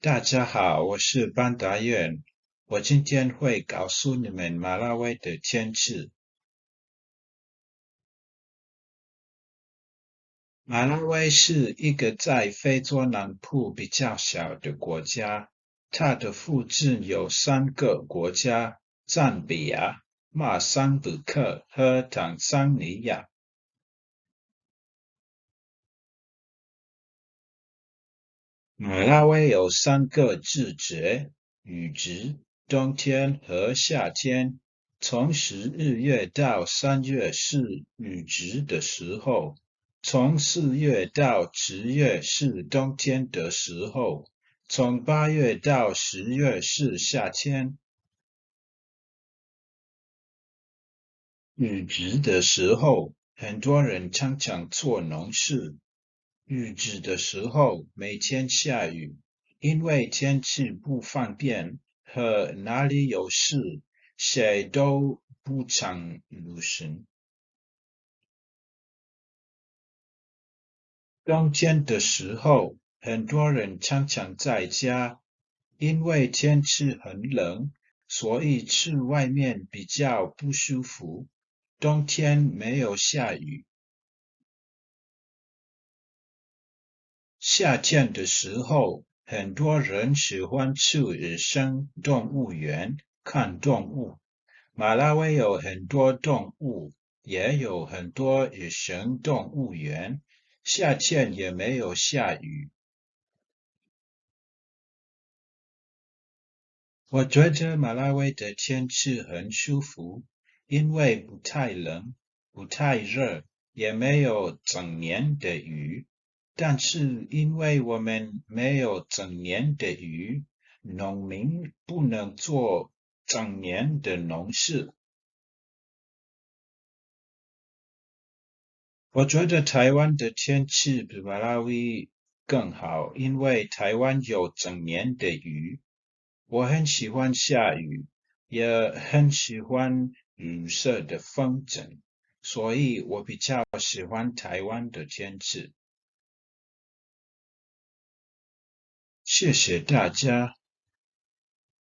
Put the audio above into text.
大家好，我是班达远。我今天会告诉你们马拉维的天气。马拉维是一个在非洲南部比较小的国家，它的附近有3个国家：赞比亚、莫桑比克和坦桑尼亚。马拉维有3个季节：雨季、冬天和夏天。从11月到3月是雨季的时候，从4月到10月是冬天的时候，从8月到10月是夏天。雨季的时候，很多人常常做农事。雨季的时候，每天下雨，因为天气不方便和哪里有事，谁都不常旅行。冬天的时候，很多人常常在家，因为天气很冷，所以去外面比较不舒服。冬天没有下雨。夏天的时候，很多人喜欢去野生动物园看动物。马拉维有很多动物，也有很多野生动物园。夏天也没有下雨。我觉得马拉维的天气很舒服，因为不太冷，不太热，也没有整年的雨。但是因为我们没有整年的雨，农民不能做整年的农事。我觉得台湾的天气比马拉维更好，因为台湾有整年的雨。我很喜欢下雨，也很喜欢绿色的风景，所以我比较喜欢台湾的天气。谢谢大家。